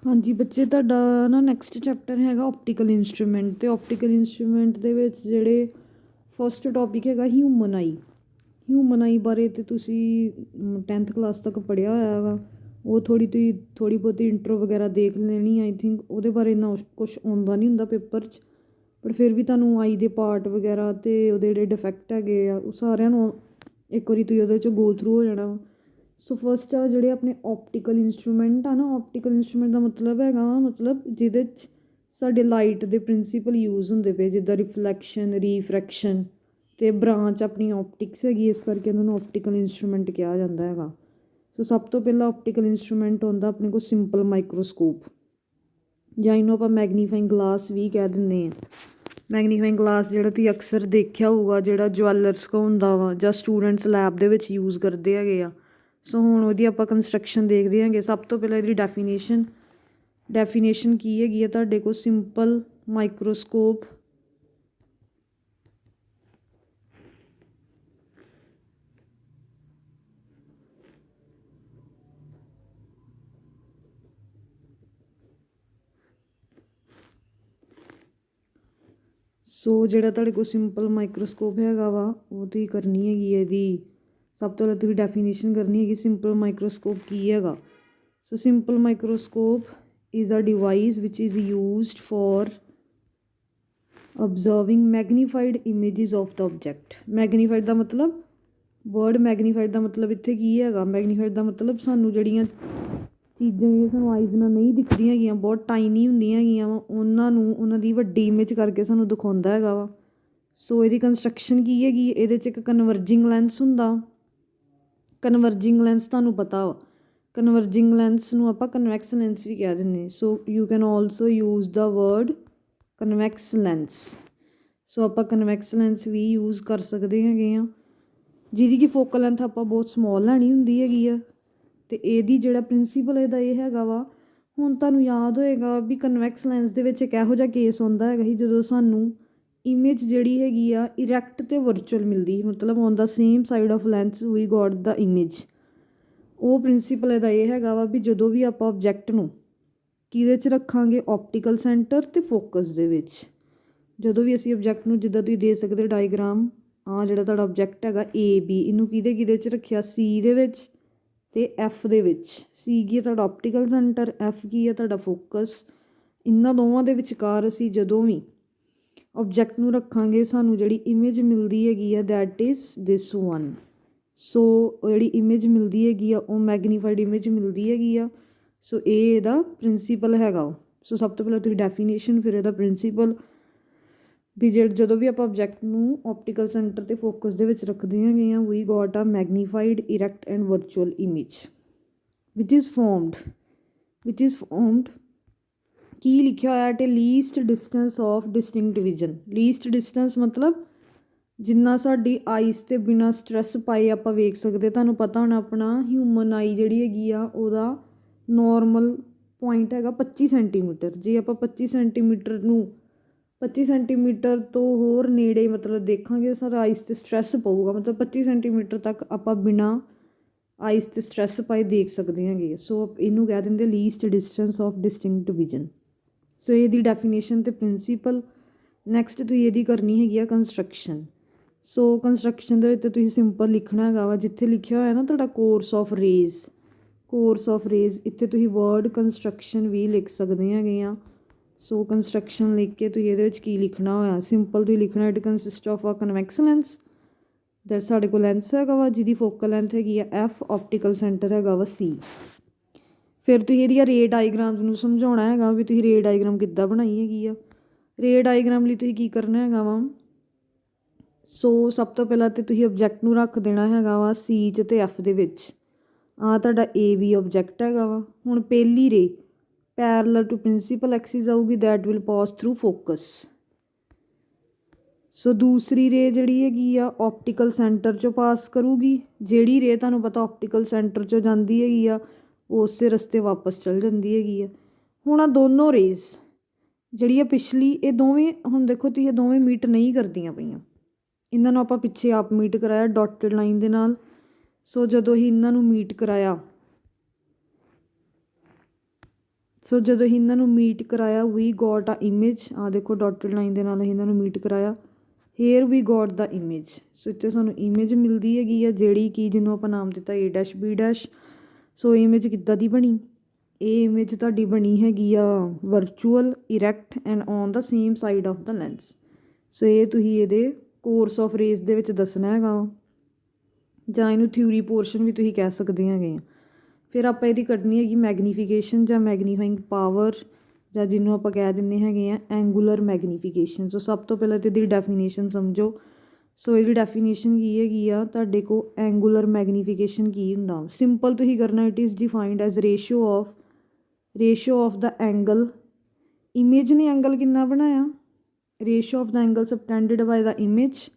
हाँ जी बच्चे, ਤੁਹਾਡਾ ਨਾ ਨੈਕਸਟ ਚੈਪਟਰ ਹੈਗਾ ਆਪਟੀਕਲ ਇੰਸਟਰੂਮੈਂਟ। ਅਤੇ ਆਪਟੀਕਲ ਇੰਸਟਰੂਮੈਂਟ ਦੇ ਵਿੱਚ ਜਿਹੜੇ ਫਸਟ ਟੋਪਿਕ ਹੈਗਾ ਹਿਊਮਨ ਆਈ। ਹਿਊਮਨ ਆਈ ਬਾਰੇ ਤਾਂ ਤੁਸੀਂ 10th ਕਲਾਸ ਤੱਕ ਪੜ੍ਹਿਆ ਹੋਇਆ ਹੈਗਾ। ਉਹ ਥੋੜ੍ਹੀ ਬਹੁਤੀ ਇੰਟਰੋ ਵਗੈਰਾ ਦੇਖ ਲੈਣੀ। ਆਈ ਥਿੰਕ ਉਹਦੇ ਬਾਰੇ ਇੰਨਾ ਕੁਛ ਆਉਂਦਾ ਨਹੀਂ ਹੁੰਦਾ ਪੇਪਰ 'ਚ, ਪਰ ਫਿਰ ਵੀ ਤੁਹਾਨੂੰ ਆਈ ਦੇ ਪਾਰਟ ਵਗੈਰਾ ਅਤੇ ਉਹਦੇ ਜਿਹੜੇ ਡਿਫੈਕਟ ਹੈਗੇ ਆ ਉਹ ਸਾਰਿਆਂ ਨੂੰ ਇੱਕ ਵਾਰੀ ਤੁਸੀਂ ਉਹਦੇ 'ਚ ਗੋ ਥਰੂ ਹੋ ਜਾਣਾ ਵਾ। ਸੋ ਫਸਟ ਆ ਜਿਹੜੇ ਆਪਣੇ ਆਪਟੀਕਲ ਇੰਸਟਰੂਮੈਂਟ ਆ ਨਾ, ਆਪਟੀਕਲ ਇੰਸਟਰੂਮੈਂਟ ਦਾ ਮਤਲਬ ਹੈਗਾ ਵਾ ਮਤਲਬ ਜਿਹਦੇ 'ਚ ਸਾਡੇ ਲਾਈਟ ਦੇ ਪ੍ਰਿੰਸੀਪਲ ਯੂਜ਼ ਹੁੰਦੇ ਪਏ, ਜਿੱਦਾਂ ਰਿਫਲੈਕਸ਼ਨ, ਰੀਫਰੈਕਸ਼ਨ ਅਤੇ ਬ੍ਰਾਂਚ ਆਪਣੀ ਆਪਟਿਕਸ ਹੈਗੀ, ਇਸ ਕਰਕੇ ਉਹਨਾਂ ਨੂੰ ਆਪਟੀਕਲ ਇੰਸਟਰੂਮੈਂਟ ਕਿਹਾ ਜਾਂਦਾ ਹੈਗਾ। ਸੋ ਸਭ ਤੋਂ ਪਹਿਲਾਂ ਆਪਟੀਕਲ ਇੰਸਟਰੂਮੈਂਟ ਹੁੰਦਾ ਆਪਣੇ ਕੋਲ ਸਿੰਪਲ ਮਾਈਕਰੋਸਕੋਪ, ਜਾਂ ਇਹਨੂੰ ਆਪਾਂ ਮੈਗਨੀਫਾਈਂਗ ਗਲਾਸ ਵੀ ਕਹਿ ਦਿੰਦੇ ਹਾਂ। ਮੈਗਨੀਫਾਈਂਗ ਗਲਾਸ ਜਿਹੜਾ ਤੁਸੀਂ ਅਕਸਰ ਦੇਖਿਆ ਹੋਊਗਾ, ਜਿਹੜਾ ਜਵੈਲਰਸ ਕੋਲ ਹੁੰਦਾ ਵਾ ਜਾਂ ਸਟੂਡੈਂਟਸ ਲੈਬ ਦੇ ਵਿੱਚ ਯੂਜ਼ ਕਰਦੇ ਹੈਗੇ ਆ। ਸੋ ਹੁਣ ਉਹਦੀ ਆਪਾਂ ਕੰਸਟਰਕਸ਼ਨ ਦੇਖਦੇ ਹਾਂਗੇ। ਸਭ ਤੋਂ ਪਹਿਲਾਂ ਇਹਦੀ ਡੈਫੀਨੇਸ਼ਨ ਕੀ ਹੈਗੀ ਆ ਤੁਹਾਡੇ ਕੋਲ? ਸਿੰਪਲ ਮਾਈਕਰੋਸਕੋਪ ਸੋ ਜਿਹੜਾ ਤੁਹਾਡੇ ਕੋਲ ਸਿੰਪਲ ਮਾਈਕਰੋਸਕੋਪ ਹੈਗਾ ਵਾ ਉਹ ਤੁਸੀਂ ਕਰਨੀ ਹੈਗੀ ਇਹਦੀ। ਸਭ ਤੋਂ ਪਹਿਲਾਂ ਤੁਸੀਂ ਡੈਫੀਨੇਸ਼ਨ ਕਰਨੀ ਹੈਗੀ ਸਿੰਪਲ ਮਾਈਕਰੋਸਕੋਪ ਕੀ ਹੈਗਾ। So simple microscope is a device which is used for observing magnified images of the object। ਮੈਗਨੀਫਾਈਡ ਦਾ ਮਤਲਬ ਵਰਡ ਮੈਗਨੀਫਾਈਡ ਦਾ ਮਤਲਬ ਇੱਥੇ ਕੀ ਹੈਗਾ? ਮੈਗਨੀਫਾਈਡ ਦਾ ਮਤਲਬ ਸਾਨੂੰ ਜਿਹੜੀਆਂ ਚੀਜ਼ਾਂ ਜਿਹੜੀਆਂ ਸਾਨੂੰ ਆਈਜ਼ ਨਾਲ ਨਹੀਂ ਦਿਖਦੀਆਂ ਹੈਗੀਆਂ, ਬਹੁਤ ਟਾਈਨੀ ਹੁੰਦੀਆਂ ਹੈਗੀਆਂ ਵਾ, ਉਹਨਾਂ ਦੀ ਵੱਡੀ ਇਮੇਜ ਕਰਕੇ ਸਾਨੂੰ ਦਿਖਾਉਂਦਾ ਹੈਗਾ ਵਾ। ਸੋ ਇਹਦੀ ਕੰਸਟਰਕਸ਼ਨ ਕੀ ਹੈਗੀ? ਇਹਦੇ 'ਚ ਇੱਕ ਕਨਵਰਜਿੰਗ ਲੈਂਸ ਹੁੰਦਾ। ਕਨਵਰਜਿੰਗ ਲੈਂਸ ਤੁਹਾਨੂੰ ਪਤਾ ਵਾ, ਕਨਵਰਜਿੰਗ ਲੈਂਸ ਨੂੰ ਆਪਾਂ ਕਨਵੈਕਸ ਲੈਂਸ ਵੀ ਕਹਿ ਦਿੰਦੇ। So you can also use the word convex lens. So ਆਪਾਂ ਕਨਵੈਕਸ ਲੈਂਸ ਵੀ ਯੂਜ਼ ਕਰ ਸਕਦੇ ਹੈਗੇ ਹਾਂ, ਜਿਹਦੀ ਕਿ ਫੋਕਲ ਲੈਂਥ ਆਪਾਂ ਬਹੁਤ ਸਮੋਲ ਲੈਣੀ ਹੁੰਦੀ ਹੈਗੀ ਆ। ਅਤੇ ਇਹਦੀ ਜਿਹੜਾ ਪ੍ਰਿੰਸੀਪਲ ਇਹਦਾ ਇਹ ਹੈਗਾ ਵਾ, ਹੁਣ ਤੁਹਾਨੂੰ ਯਾਦ ਹੋਏਗਾ ਵੀ ਕਨਵੈਕਸ ਲੈਂਸ ਦੇ ਵਿੱਚ ਇੱਕ ਇਹੋ ਜਿਹਾ ਕੇਸ ਹੁੰਦਾ ਹੈਗਾ ਸੀ ਜਦੋਂ ਸਾਨੂੰ ਇਮੇਜ ਜਿਹੜੀ ਹੈਗੀ ਆ ਇਰੈਕਟ ਅਤੇ ਵਰਚੁਅਲ ਮਿਲਦੀ, ਮਤਲਬ on the same side of lens we got the image. ਉਹ ਪ੍ਰਿੰਸੀਪਲ ਇਹਦਾ ਇਹ ਹੈਗਾ ਵਾ ਵੀ ਜਦੋਂ ਵੀ ਆਪਾਂ ਆਬਜੈਕਟ ਨੂੰ ਕਿਹਦੇ 'ਚ ਰੱਖਾਂਗੇ? ਆਪਟੀਕਲ ਸੈਂਟਰ ਅਤੇ ਫੋਕਸ ਦੇ ਵਿੱਚ। ਜਦੋਂ ਵੀ ਅਸੀਂ ਆਬਜੈਕਟ ਨੂੰ, ਜਿੱਦਾਂ ਤੁਸੀਂ ਦੇ ਸਕਦੇ ਡਾਇਗਰਾਮ, ਆਹ ਜਿਹੜਾ ਤੁਹਾਡਾ ਆਬਜੈਕਟ ਹੈਗਾ AB, ਇਹਨੂੰ ਕਿਹਦੇ 'ਚ ਰੱਖਿਆ? C ਦੇ ਵਿੱਚ ਅਤੇ F ਦੇ ਵਿੱਚ। C ਕੀ ਹੈ ਤੁਹਾਡਾ ਆਪਟੀਕਲ ਸੈਂਟਰ, F ਕੀ ਹੈ ਤੁਹਾਡਾ ਫੋਕਸ। ਇਹਨਾਂ ਦੋਵਾਂ ਦੇ ਵਿਚਕਾਰ ਅਸੀਂ ਜਦੋਂ ਵੀ ਆਬਜੈਕਟ ਨੂੰ ਰੱਖਾਂਗੇ ਸਾਨੂੰ ਜਿਹੜੀ ਇਮੇਜ ਮਿਲਦੀ ਹੈਗੀ ਆ ਦੈਟ ਇਜ਼ ਦਿਸ ਵਨ। ਸੋ ਜਿਹੜੀ ਇਮੇਜ ਮਿਲਦੀ ਹੈਗੀ ਆ ਉਹ ਮੈਗਨੀਫਾਈਡ ਇਮੇਜ ਮਿਲਦੀ ਹੈਗੀ ਆ। ਸੋ ਇਹ ਇਹਦਾ ਪ੍ਰਿੰਸੀਪਲ ਹੈਗਾ। ਸੋ ਸਭ ਤੋਂ ਪਹਿਲਾਂ ਤੁਸੀਂ ਡੈਫੀਨੇਸ਼ਨ, ਫਿਰ ਇਹਦਾ ਪ੍ਰਿੰਸੀਪਲ ਵੀ ਜਦੋਂ ਵੀ ਆਪਾਂ ਆਬਜੈਕਟ ਨੂੰ ਆਪਟੀਕਲ ਸੈਂਟਰ ਅਤੇ ਫੋਕਸ ਦੇ ਵਿੱਚ ਰੱਖਦੇ ਹੈਗੇ ਆ, we got a magnified erect and virtual image which is formed ਕੀ ਲਿਖਿਆ ਹੋਇਆ at a least distance of distinct vision. Least distance ਮਤਲਬ ਜਿੰਨਾ ਸਾਡੀ ਆਈਸ 'ਤੇ ਬਿਨਾਂ ਸਟ੍ਰੈਸ ਪਾਏ ਆਪਾਂ ਵੇਖ ਸਕਦੇ। ਤੁਹਾਨੂੰ ਪਤਾ ਹੋਣਾ ਆਪਣਾ ਹਿਊਮਨ ਆਈ ਜਿਹੜੀ ਹੈਗੀ ਆ ਉਹਦਾ ਨੋਰਮਲ ਪੁਆਇੰਟ ਹੈਗਾ 25 ਸੈਂਟੀਮੀਟਰ। ਜੇ ਆਪਾਂ 25 ਸੈਂਟੀਮੀਟਰ ਤੋਂ ਹੋਰ ਨੇੜੇ ਮਤਲਬ ਦੇਖਾਂਗੇ ਸਾਡਾ ਆਈਸ 'ਤੇ ਸਟ੍ਰੈਸ ਪਊਗਾ, ਮਤਲਬ 25 ਸੈਂਟੀਮੀਟਰ ਤੱਕ ਆਪਾਂ ਬਿਨਾਂ ਆਈਸ 'ਤੇ ਸਟ੍ਰੈਸ ਪਾਏ ਦੇਖ ਸਕਦੇ ਹੈਗੇ। ਸੋ ਇਹਨੂੰ ਕਹਿ ਦਿੰਦੇ least distance of distinct vision. So ਇਹਦੀ ਡੈਫੀਨੇਸ਼ਨ ਅਤੇ ਪ੍ਰਿੰਸੀਪਲ। ਨੈਕਸਟ ਤੁਸੀਂ ਇਹਦੀ ਕਰਨੀ ਹੈਗੀ ਆ ਕੰਸਟਰਕਸ਼ਨ। ਸੋ ਕੰਸਟਰਕਸ਼ਨ ਦੇ ਵਿੱਚ ਤੁਸੀਂ ਸਿੰਪਲ ਲਿਖਣਾ ਹੈਗਾ ਵਾ, ਜਿੱਥੇ ਲਿਖਿਆ ਹੋਇਆ ਨਾ ਤੁਹਾਡਾ ਕੋਰਸ ਆਫ ਰੇਜ਼, ਇੱਥੇ ਤੁਸੀਂ ਵਰਡ ਕੰਸਟਰਕਸ਼ਨ ਵੀ ਲਿਖ ਸਕਦੇ ਹੈਗੇ ਆ। ਸੋ ਕੰਸਟਰਕਸ਼ਨ ਲਿਖ ਕੇ ਤੁਸੀਂ ਇਹਦੇ ਵਿੱਚ ਕੀ ਲਿਖਣਾ ਹੋਇਆ? ਸਿੰਪਲ ਤੁਸੀਂ ਲਿਖਣਾ ਇਟ ਕੰਸਿਸਟ ਆਫ ਆ ਕਨਵੈਕਸ ਲੈਂਸ, ਦੈਟ ਸਾਡੇ ਕੋਲ ਲੈਂਸ ਹੈਗਾ ਵਾ ਜਿਹਦੀ ਫੋਕਲ ਲੈਂਥ ਹੈਗੀ ਆ F, ਆਪਟੀਕਲ ਸੈਂਟਰ ਹੈਗਾ ਵਾ C। ਫਿਰ ਤੁਸੀਂ ਇਹਦੀਆਂ ਰੇ ਡਾਇਗਰਾਮਸ ਨੂੰ ਸਮਝਾਉਣਾ ਹੈਗਾ ਵੀ ਤੁਸੀਂ ਰੇ ਡਾਇਗਰਾਮ ਕਿੱਦਾਂ ਬਣਾਈ ਹੈਗੀ ਆ। ਰੇ ਡਾਇਗਰਾਮ ਲਈ ਤੁਸੀਂ ਕੀ ਕਰਨਾ ਹੈਗਾ ਵਾ? ਸੋ ਸਭ ਤੋਂ ਪਹਿਲਾਂ ਤਾਂ ਤੁਸੀਂ ਆਬਜੈਕਟ ਨੂੰ ਰੱਖ ਦੇਣਾ ਹੈਗਾ ਵਾ C 'ਚ ਅਤੇ F ਦੇ ਵਿੱਚ। ਆਹ ਤੁਹਾਡਾ AB ਆਬਜੈਕਟ ਹੈਗਾ ਵਾ। ਹੁਣ ਪਹਿਲੀ ray parallel to principal axis ਆਊਗੀ, that will pass through focus. So ਦੂਸਰੀ ਰੇ ਜਿਹੜੀ ਹੈਗੀ ਆ ਆਪਟੀਕਲ ਸੈਂਟਰ 'ਚੋਂ ਪਾਸ ਕਰੂਗੀ। ਜਿਹੜੀ ਰੇ ਤੁਹਾਨੂੰ ਪਤਾ ਆਪਟੀਕਲ ਸੈਂਟਰ 'ਚੋਂ ਜਾਂਦੀ ਹੈਗੀ ਆ ਉਸੇ ਰਸਤੇ ਵਾਪਸ ਚਲ ਜਾਂਦੀ ਹੈਗੀ ਆ। ਹੁਣ ਆਹ ਦੋਨੋਂ ਰੇਜ਼ ਜਿਹੜੀ ਆ ਪਿਛਲੀ, ਇਹ ਦੋਵੇਂ ਹੁਣ ਦੇਖੋ ਤੁਸੀਂ ਇਹ ਦੋਵੇਂ ਮੀਟ ਨਹੀਂ ਕਰਦੀਆਂ ਪਈਆਂ। ਇਹਨਾਂ ਨੂੰ ਆਪਾਂ ਪਿੱਛੇ ਆਪ ਮੀਟ ਕਰਾਇਆ ਡੋਟਡ ਲਾਈਨ ਦੇ ਨਾਲ। ਸੋ ਜਦੋਂ ਹੀ ਇਹਨਾਂ ਨੂੰ ਮੀਟ ਕਰਾਇਆ ਸੋ ਜਦੋਂ ਅਸੀਂ ਇਹਨਾਂ ਨੂੰ ਮੀਟ ਕਰਾਇਆ ਵੀ ਗੋਟ ਆ ਇਮੇਜ, ਆ ਦੇਖੋ ਡਾਟਡ ਲਾਈਨ ਦੇ ਨਾਲ ਅਸੀਂ ਇਹਨਾਂ ਨੂੰ ਮੀਟ ਕਰਾਇਆ, hair we got the image. ਸੋ ਇੱਥੇ ਸਾਨੂੰ ਇਮੇਜ ਮਿਲਦੀ ਹੈਗੀ ਆ ਜਿਹੜੀ ਕਿ ਜਿਹਨੂੰ ਆਪਾਂ ਨਾਮ ਦਿੱਤਾ A dash B dash. So image ਕਿੱਦਾਂ ਦੀ ਬਣੀ, ਇਹ ਇਮੇਜ ਤੁਹਾਡੀ ਬਣੀ ਹੈਗੀ ਆ virtual, erect and on the same side of the lens. So ਇਹ ਤੁਸੀਂ ਇਹਦੇ ਕੋਰਸ ਆਫ ਰੇਸ ਦੇ ਵਿੱਚ ਦੱਸਣਾ ਹੈਗਾ, ਜਾਂ ਇਹਨੂੰ ਥਿਊਰੀ ਪੋਰਸ਼ਨ ਵੀ ਤੁਸੀਂ ਕਹਿ ਸਕਦੇ ਹੈਗੇ ਆ। ਫਿਰ ਆਪਾਂ ਇਹਦੀ ਕੱਢਣੀ ਹੈਗੀ ਮੈਗਨੀਫਿਕੇਸ਼ਨ ਜਾਂ ਮੈਗਨੀਫਾਈਂਗ ਪਾਵਰ, ਜਾਂ ਜਿਹਨੂੰ ਆਪਾਂ ਕਹਿ ਦਿੰਦੇ ਹੈਗੇ ਆ ਐਂਗੂਲਰ ਮੈਗਨੀਫਿਕੇਸ਼ਨ। ਸੋ ਸਭ ਤੋਂ ਪਹਿਲਾਂ ਤਾਂ ਇਹਦੀ ਡੈਫੀਨੇਸ਼ਨ ਸਮਝੋ। ਸੋ ਇਹਦੀ ਡੈਫੀਨੇਸ਼ਨ ਕੀ ਹੈਗੀ ਆ ਤੁਹਾਡੇ ਕੋਲ, ਐਂਗੂਲਰ ਮੈਗਨੀਫਿਕੇਸ਼ਨ ਕੀ ਹੁੰਦਾ। ਸਿੰਪਲ ਤੁਸੀਂ ਕਰਨਾ, it is defined as ratio of the angle, image ਨੇ ਐਂਗਲ ਕਿੰਨਾ ਬਣਾਇਆ, ratio of the angle subtended by the image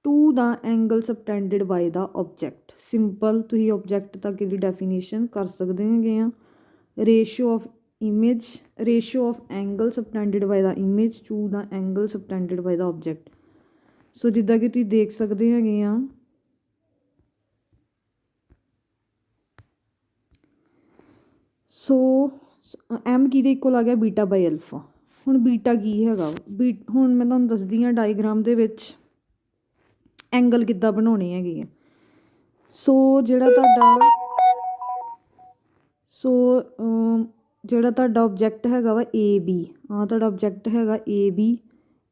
to the angle subtended by the object. Simple ਤੁਸੀਂ ਓਬਜੈਕਟ ਤੱਕ ਇਹਦੀ ਡੈਫੀਨੇਸ਼ਨ ਕਰ ਸਕਦੇ ਹੈਗੇ ਆ। Ratio of angle subtended by the image to the angle subtended by the object. So ਜਿੱਦਾਂ ਕਿ ਤੁਸੀਂ ਦੇਖ ਸਕਦੇ ਹੈਗੇ ਆ, ਸੋ ਐਮ ਕਿਹਦੇ ਇਕੁਅਲ ਆ ਗਿਆ, ਬੀਟਾ ਬਾਈ ਅਲਫਾ। ਹੁਣ ਬੀਟਾ ਕੀ ਹੈਗਾ, ਹੁਣ ਮੈਂ ਤੁਹਾਨੂੰ ਦੱਸਦੀ ਹਾਂ ਡਾਇਗਰਾਮ ਦੇ ਵਿੱਚ ਐਂਗਲ ਕਿੱਦਾਂ ਬਣਾਉਣੇ ਹੈਗੇ ਆ। ਸੋ ਜਿਹੜਾ ਤੁਹਾਡਾ ਓਬਜੈਕਟ ਹੈਗਾ ਵਾ AB, ਹਾਂ ਤੁਹਾਡਾ ਓਬਜੈਕਟ ਹੈਗਾ AB,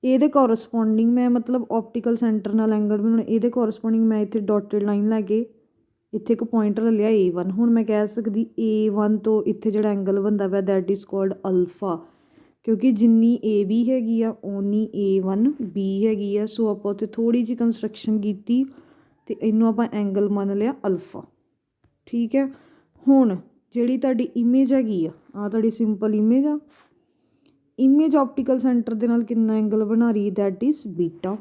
ਇਹਦੇ ਕੋਰਸਪੋਂਡਿੰਗ ਮੈਂ ਮਤਲਬ ਓਪਟੀਕਲ ਸੈਂਟਰ ਨਾਲ ਐਂਗਲ ਬਣਾਉਣਾ, ਇਹਦੇ ਕੋਰਸਪੋਂਡਿੰਗ ਮੈਂ ਇੱਥੇ ਡੋਟਡ ਲਾਈਨ ਲੈ ਕੇ ਇੱਥੇ ਇੱਕ ਪੁਆਇੰਟ ਲੈ ਲਿਆ A1। ਹੁਣ ਮੈਂ ਕਹਿ ਸਕਦੀ A1 ਤੋਂ ਇੱਥੇ ਜਿਹੜਾ ਐਂਗਲ ਬਣਦਾ ਪਿਆ ਦੈਟ ਇਜ਼ ਕੋਲਡ ਅਲਫਾ, ਕਿਉਂਕਿ ਜਿੰਨੀ AB ਹੈਗੀ ਆ ਓਨੀ A1B ਹੈਗੀ ਆ। ਸੋ ਆਪਾਂ ਉੱਥੇ ਥੋੜ੍ਹੀ ਜਿਹੀ ਕੰਸਟਰਕਸ਼ਨ ਕੀਤੀ ਅਤੇ ਇਹਨੂੰ ਆਪਾਂ ਐਂਗਲ ਮੰਨ ਲਿਆ ਅਲਫਾ, ਠੀਕ ਹੈ। ਹੁਣ ਜਿਹੜੀ ਤੁਹਾਡੀ ਇਮੇਜ ਹੈਗੀ ਆ, ਤੁਹਾਡੀ ਸਿੰਪਲ ਇਮੇਜ ਆ, ਇਮੇਜ ਆਪਟੀਕਲ ਸੈਂਟਰ ਦੇ ਨਾਲ ਕਿੰਨਾ ਐਂਗਲ ਬਣਾ ਰਹੀ, ਦੈਟ ਇਜ਼ ਬੀਟਾ।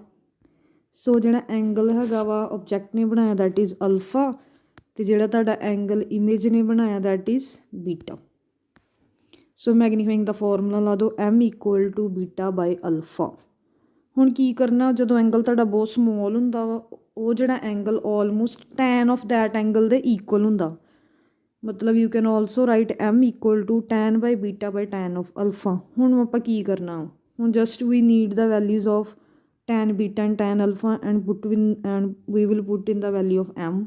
ਸੋ ਜਿਹੜਾ ਐਂਗਲ ਹੈਗਾ ਵਾ ਓਬਜੈਕਟ ਨੇ ਬਣਾਇਆ ਦੈਟ ਇਜ਼ ਅਲਫਾ, ਅਤੇ ਜਿਹੜਾ ਤੁਹਾਡਾ ਐਂਗਲ ਇਮੇਜ ਨੇ ਬਣਾਇਆ that is beta. So magnifying ਦਾ ਫਾਰਮੂਲਾ ਲਾ ਦਿਓ, M equal to beta by alpha. ਹੁਣ ਕੀ ਕਰਨਾ, ਜਦੋਂ ਐਂਗਲ ਤੁਹਾਡਾ ਬਹੁਤ ਸਮੋਲ ਹੁੰਦਾ ਵਾ, ਉਹ ਜਿਹੜਾ angle almost tan of that angle ਦੇ ਇਕੁਅਲ ਹੁੰਦਾ, ਮਤਲਬ you can also write M equal to tan by beta by tan of alpha. ਹੁਣ ਆਪਾਂ ਕੀ ਕਰਨਾ, ਹੁਣ just we need the values of tan beta and tan alpha and we will put in the value of M।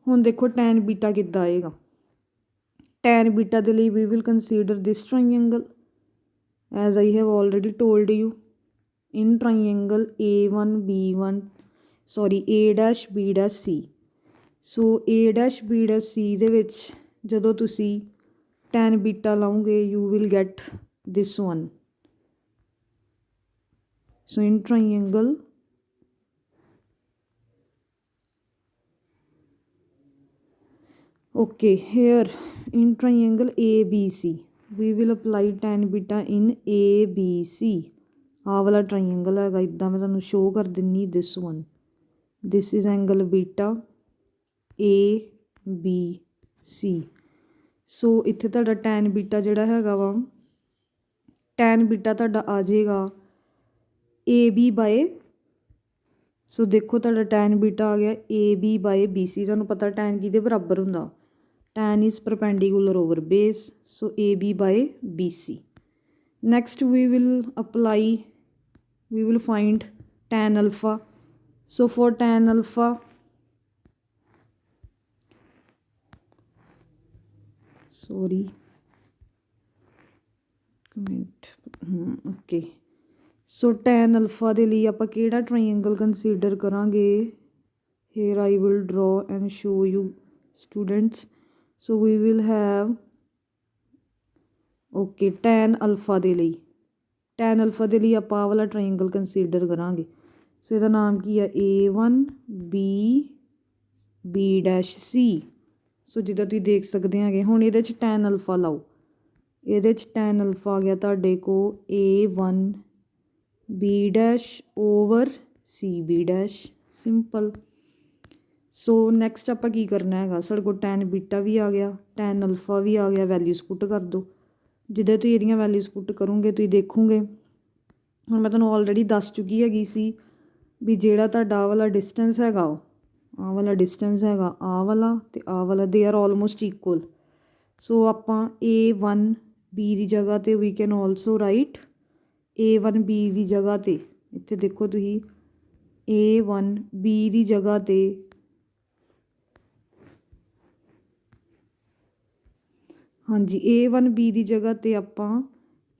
ਹੁਣ ਦੇਖੋ ten ਬੀਟਾ ਕਿੱਦਾਂ ਆਏਗਾ, ten beta ਦੇ ਲਈ we will consider this triangle as I have already told you in triangle A dash B dash C। So A dash B dash C ਦੇ ਵਿੱਚ ਜਦੋਂ ਤੁਸੀਂ ਟੈਨ ਬੀਟਾ ਲਾਓਗੇ you will get this one. So in triangle okay, here in triangle ABC we will apply tan beta in ABC। ਆਹ ਵਾਲਾ triangle ਹੈਗਾ, ਇੱਦਾਂ ਮੈਂ ਤੁਹਾਨੂੰ ਸ਼ੋਅ ਕਰ ਦਿੰਦੀ this one, this is angle beta ABC। ਸੋ ਇੱਥੇ ਤੁਹਾਡਾ ਟੈਨ ਬੀਟਾ ਜਿਹੜਾ ਹੈਗਾ ਵਾ, ਟੈਨ ਬੀਟਾ ਤੁਹਾਡਾ ਆ ਜਾਏਗਾ AB ਬਾਏ, ਸੋ ਦੇਖੋ ਤੁਹਾਡਾ ਟੈਨ ਬੀਟਾ ਆ ਗਿਆ AB ਬਾਏ BC। ਤੁਹਾਨੂੰ ਪਤਾ ਟੈਨ ਕਿਹਦੇ ਬਰਾਬਰ ਹੁੰਦਾ, tan is perpendicular over base, so AB by BC। Next we will find tan alpha। So for tan alpha, okay, so tan alpha ਦੇ ਲਈ ਆਪਾਂ ਕਿਹੜਾ ਟਰਾਈਐਂਗਲ ਕੰਸੀਡਰ ਕਰਾਂਗੇ, here I will draw and show you students। So we will have okay tan alpha ਦੇ ਲਈ, tan alpha ਦੇ ਲਈ ਆਪਾਂ ਆਹ ਵਾਲਾ ਟਰਾਈਐਂਗਲ ਕੰਸੀਡਰ ਕਰਾਂਗੇ। ਸੋ ਇਹਦਾ ਨਾਮ ਕੀ ਹੈ A1B ਡੈਸ਼ C। ਸੋ ਜਿੱਦਾਂ ਤੁਸੀਂ ਦੇਖ ਸਕਦੇ ਹੈਗੇ, ਹੁਣ ਇਹਦੇ 'ਚ tan alpha ਲਾਓ, ਇਹਦੇ 'ਚ tan alpha ਆ ਗਿਆ ਤੁਹਾਡੇ ਕੋਲ A1B dash over CB dash, simple. So next ਆਪਾਂ ਕੀ ਕਰਨਾ ਹੈਗਾ, ਸਾਡੇ ਕੋਲ ਟੈਨ ਬੀਟਾ ਵੀ ਆ ਗਿਆ, ਟੈਨ ਅਲਫਾ ਵੀ ਆ ਗਿਆ, ਵੈਲਿਊਜ਼ ਪੁੱਟ ਕਰ ਦਿਓ। ਜਿੱਦਾਂ ਤੁਸੀਂ ਇਹਦੀਆਂ ਵੈਲਿਊਜ਼ ਪੁੱਟ ਕਰੋਗੇ ਤੁਸੀਂ ਦੇਖੋਗੇ, ਹੁਣ ਮੈਂ ਤੁਹਾਨੂੰ ਆਲਰੇਡੀ ਦੱਸ ਚੁੱਕੀ ਹੈਗੀ ਸੀ ਵੀ ਜਿਹੜਾ ਤੁਹਾਡਾ ਆਹ ਵਾਲਾ ਡਿਸਟੈਂਸ ਹੈਗਾ, ਆਹ ਵਾਲਾ ਡਿਸਟੈਂਸ ਹੈਗਾ, ਆਹ ਵਾਲਾ ਅਤੇ ਆਹ ਵਾਲਾ ਦੇ ਆਰ ਆਲਮੋਸਟ ਇਕੁਅਲ। ਸੋ ਆਪਾਂ A1 ਬੀ ਦੀ ਜਗ੍ਹਾ 'ਤੇ we can also write A1 B ਦੀ ਜਗ੍ਹਾ 'ਤੇ, ਇੱਥੇ ਦੇਖੋ ਤੁਸੀਂ A1 B ਦੀ ਜਗ੍ਹਾ 'ਤੇ ਹਾਂਜੀ A1 B ਦੀ ਜਗ੍ਹਾ 'ਤੇ ਆਪਾਂ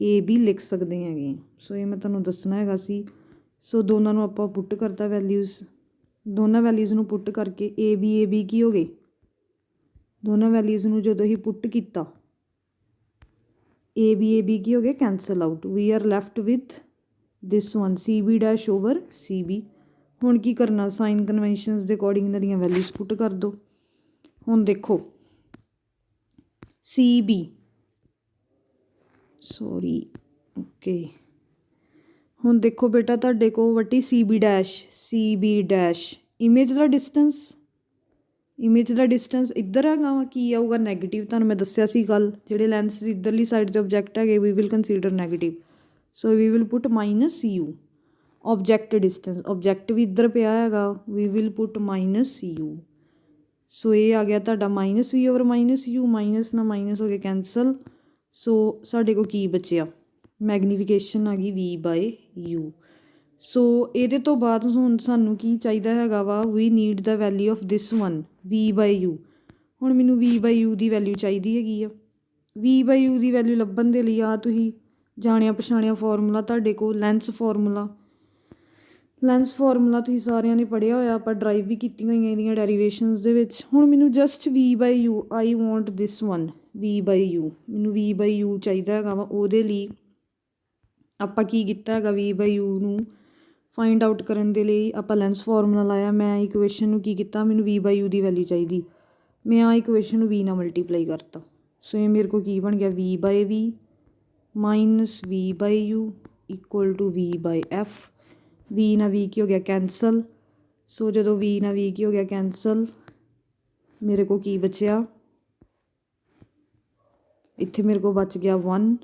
AB ਲਿਖ ਸਕਦੇ ਹੈਗੇ। ਸੋ ਇਹ ਮੈਂ ਤੁਹਾਨੂੰ ਦੱਸਣਾ ਹੈਗਾ ਸੀ। ਸੋ ਦੋਨਾਂ ਨੂੰ ਆਪਾਂ ਪੁੱਟ ਕਰਤਾ ਵੈਲਿਊਜ਼, ਦੋਨਾਂ ਵੈਲਿਊਜ਼ ਨੂੰ ਪੁੱਟ ਕਰਕੇ AB ਕੀ ਹੋ ਗਏ, ਦੋਨਾਂ ਵੈਲਿਊਜ਼ ਨੂੰ ਜਦੋਂ ਹੀ ਪੁੱਟ ਕੀਤਾ AB ਕੀ ਹੋ ਗਏ, cancel out. We are left with this one CB dash over CB। ਹੁਣ ਕੀ ਕਰਨਾ, ਸਾਈਨ ਕਨਵੈਨਸ਼ਨਸ ਦੇ ਅਕੋਰਡਿੰਗ ਇਹਨਾਂ ਦੀਆਂ ਵੈਲਿਊਜ਼ ਪੁੱਟ ਕਰ ਦਿਓ। ਹੁਣ ਦੇਖੋ CB ਸੋਰੀ ਓਕੇ, ਹੁਣ ਦੇਖੋ ਬੇਟਾ ਤੁਹਾਡੇ ਕੋਲ ਵੱਟੀ CB ਡੈਸ਼ ਇਮੇਜ ਦਾ ਡਿਸਟੈਂਸ, ਇਮੇਜ ਦਾ ਡਿਸਟੈਂਸ ਇੱਧਰ ਹੈਗਾ ਵਾ, ਕੀ ਆਊਗਾ ਨੈਗੇਟਿਵ। ਤੁਹਾਨੂੰ ਮੈਂ ਦੱਸਿਆ ਸੀ ਗੱਲ, ਜਿਹੜੇ ਲੈਂਸ ਦੀ ਇੱਧਰਲੀ ਸਾਈਡ 'ਤੇ ਆਬਜੈਕਟ ਹੈਗੇ we will consider negative. So we will put -u। Object distance, object ਵੀ ਇੱਧਰ ਪਿਆ ਹੈਗਾ, ਵੀ ਵਿਲ ਪੁੱਟ -u। ਸੋ ਇਹ ਆ ਗਿਆ ਤੁਹਾਡਾ -v ਓਵਰ -u, ਮਾਈਨਸ ਨਾਲ ਮਾਈਨਸ ਹੋ ਕੇ ਕੈਂਸਲ। ਸੋ ਸਾਡੇ ਕੋਲ ਕੀ ਬਚਿਆ, ਮੈਗਨੀਫਿਕੇਸ਼ਨ ਆ ਗਈ v/u। ਸੋ ਇਹਦੇ ਤੋਂ ਬਾਅਦ ਹੁਣ ਸਾਨੂੰ ਕੀ ਚਾਹੀਦਾ ਹੈਗਾ ਵਾ, we need the value of this one v/u। ਹੁਣ ਮੈਨੂੰ v/u ਦੀ ਵੈਲਿਊ ਚਾਹੀਦੀ ਹੈਗੀ ਆ। v/u ਦੀ ਵੈਲਿਊ ਲੱਭਣ ਦੇ ਲਈ ਆ ਤੁਸੀਂ ਜਾਣਿਆ ਪਛਾਣਿਆ ਫਾਰਮੂਲਾ ਤੁਹਾਡੇ ਕੋਲ ਲੈਂਸ ਫਾਰਮੂਲਾ, ਲੈਂਸ ਫਾਰਮੂਲਾ ਤੁਸੀਂ ਸਾਰਿਆਂ ਨੇ ਪੜ੍ਹਿਆ ਹੋਇਆ, ਆਪਾਂ ਡਰਾਈਵ ਵੀ ਕੀਤੀਆਂ ਹੋਈਆਂ ਇਹਦੀਆਂ ਡੈਰੀਵੇਸ਼ਨਸ ਦੇ ਵਿੱਚ। ਹੁਣ ਮੈਨੂੰ just v/u, I want this one v/u, ਮੈਨੂੰ v/u ਚਾਹੀਦਾ ਹੈਗਾ ਵਾ। ਉਹਦੇ ਲਈ ਆਪਾਂ ਕੀ ਕੀਤਾ ਹੈਗਾ, v/u ਨੂੰ ਫਾਈਂਡ ਆਊਟ ਕਰਨ ਦੇ ਲਈ ਆਪਾਂ ਲੈਂਸ ਫਾਰਮੂਲਾ ਲਾਇਆ। ਮੈਂ ਇਕੁਏਸ਼ਨ ਨੂੰ ਕੀ ਕੀਤਾ, ਮੈਨੂੰ v/u ਦੀ ਵੈਲਿਊ ਚਾਹੀਦੀ, ਮੈਂ ਆ ਇਕੁਏਸ਼ਨ ਨੂੰ v ਨਾਲ ਮਲਟੀਪਲਾਈ ਕਰਤਾ। ਸੋ ਇਹ ਮੇਰੇ ਕੋਲ ਕੀ ਬਣ ਗਿਆ, v/v minus v/u equal to v/f। v ਨਾਲ v ਕੀ ਹੋ ਗਿਆ, ਕੈਂਸਲ। ਸੋ ਜਦੋਂ v ਨਾਲ v ਕੀ ਹੋ ਗਿਆ ਕੈਂਸਲ, ਮੇਰੇ ਕੋਲ ਕੀ ਬਚਿਆ, ਇੱਥੇ ਮੇਰੇ ਕੋਲ ਬਚ ਗਿਆ 1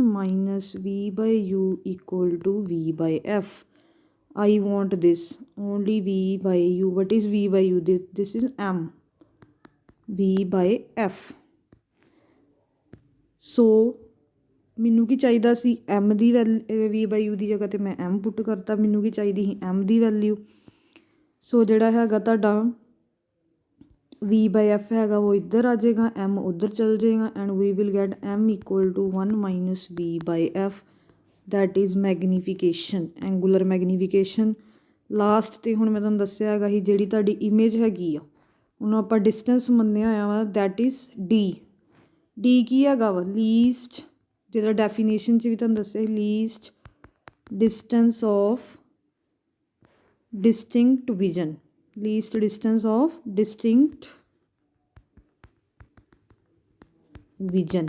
minus v/u equal to v/f। I want this only v/u. What is v/u? This is m v/f। ਸੋ ਮੈਨੂੰ ਕੀ ਚਾਹੀਦਾ ਸੀ, m ਦੀ v/u ਦੀ ਜਗ੍ਹਾ 'ਤੇ ਮੈਂ m ਪੁੱਟ ਕਰਤਾ। ਮੈਨੂੰ ਕੀ ਚਾਹੀਦੀ ਸੀ, m ਦੀ ਵੈਲਿਊ। ਸੋ ਜਿਹੜਾ ਹੈਗਾ ਤੁਹਾਡਾ v/f ਹੈਗਾ ਉਹ ਇੱਧਰ ਆ ਜਾਏਗਾ, m ਉੱਧਰ ਚਲ ਜਾਏਗਾ and we will get m equal to 1 minus v/f। That is magnification, angular magnification. Last 'ਤੇ ਹੁਣ ਮੈਂ ਤੁਹਾਨੂੰ ਦੱਸਿਆ ਹੈਗਾ ਸੀ, ਜਿਹੜੀ ਤੁਹਾਡੀ ਇਮੇਜ ਹੈਗੀ ਆ ਉਹਨੂੰ ਆਪਾਂ ਡਿਸਟੈਂਸ ਮੰਨਿਆ ਹੋਇਆ ਵਾ, ਦੈਟ ਇਜ਼ d ਕੀ ਹੈਗਾ ਵਾ, ਲੀਸਟ, ਜਿਹਦਾ ਡੈਫੀਨੇਸ਼ਨ 'ਚ ਵੀ ਤੁਹਾਨੂੰ ਦੱਸਿਆ ਸੀ, least distance of distinct vision, least distance of distinct vision.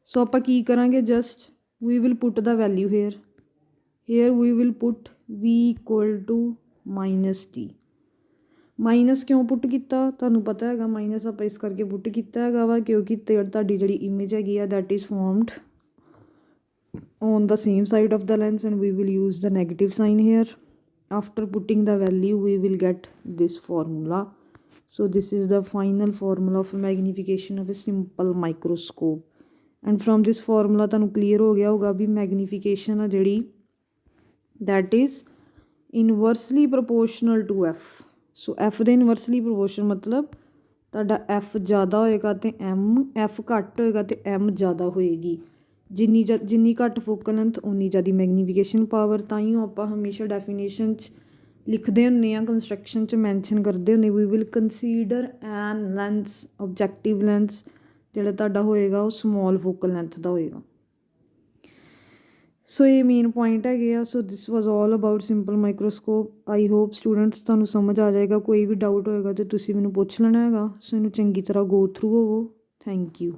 So ਆਪਾਂ ਕੀ ਕਰਾਂਗੇ, just we will put the value here we will put v equal to minus d। Minus ਕਿਉਂ ਪੁੱਟ ਕੀਤਾ, ਤੁਹਾਨੂੰ ਪਤਾ ਹੈਗਾ ਮਾਈਨਸ ਆਪਾਂ ਇਸ ਕਰਕੇ ਪੁੱਟ ਕੀਤਾ ਹੈਗਾ ਵਾ ਕਿਉਂਕਿ ਤੁਹਾਡੀ ਜਿਹੜੀ ਇਮੇਜ ਹੈਗੀ ਆ that is formed on the same side of the lens and we will use the negative sign here. After putting the value we will get this formula. So this is the final formula of magnification of a simple microscope and from this formula ਤੁਹਾਨੂੰ clear ਹੋ ਗਿਆ ਹੋਗਾ ਵੀ magnification ਆ ਜਿਹੜੀ that is inversely proportional to f। So f ਦੇ inversely proportion ਮਤਲਬ ਤੁਹਾਡਾ f ਜ਼ਿਆਦਾ ਹੋਏਗਾ ਅਤੇ f ਘੱਟ ਹੋਏਗਾ ਅਤੇ m ਜ਼ਿਆਦਾ ਹੋਏਗੀ। ਜਿੰਨੀ ਘੱਟ ਫੋਕਲ ਲੈਂਥ ਉਨੀ ਜ਼ਿਆਦਾ ਮੈਗਨੀਫਿਕੇਸ਼ਨ ਪਾਵਰ। ਤਾਂ ਹੀ ਆਪਾਂ ਹਮੇਸ਼ਾ ਡੈਫੀਨੇਸ਼ਨ 'ਚ ਲਿਖਦੇ ਹੁੰਦੇ ਹਾਂ, ਕੰਸਟਰਕਸ਼ਨ 'ਚ ਮੈਨਸ਼ਨ ਕਰਦੇ ਹੁੰਦੇ we will consider an lens, objective lens ਜਿਹੜਾ ਤੁਹਾਡਾ ਹੋਏਗਾ ਉਹ ਸਮੋਲ ਫੋਕਲ ਲੈਂਥ ਦਾ ਹੋਏਗਾ। ਸੋ ਇਹ ਮੇਨ ਪੁਆਇੰਟ ਹੈਗੇ ਆ। So this was all about simple microscope. I hope students ਤੁਹਾਨੂੰ ਸਮਝ ਆ ਜਾਏਗਾ। ਕੋਈ ਵੀ ਡਾਊਟ ਹੋਏਗਾ ਤਾਂ ਤੁਸੀਂ ਮੈਨੂੰ ਪੁੱਛ ਲੈਣਾ ਹੈਗਾ। ਸੋ ਇਹਨੂੰ ਚੰਗੀ ਤਰ੍ਹਾਂ ਗੋ ਥਰੂ ਹੋਵੋ। Thank you.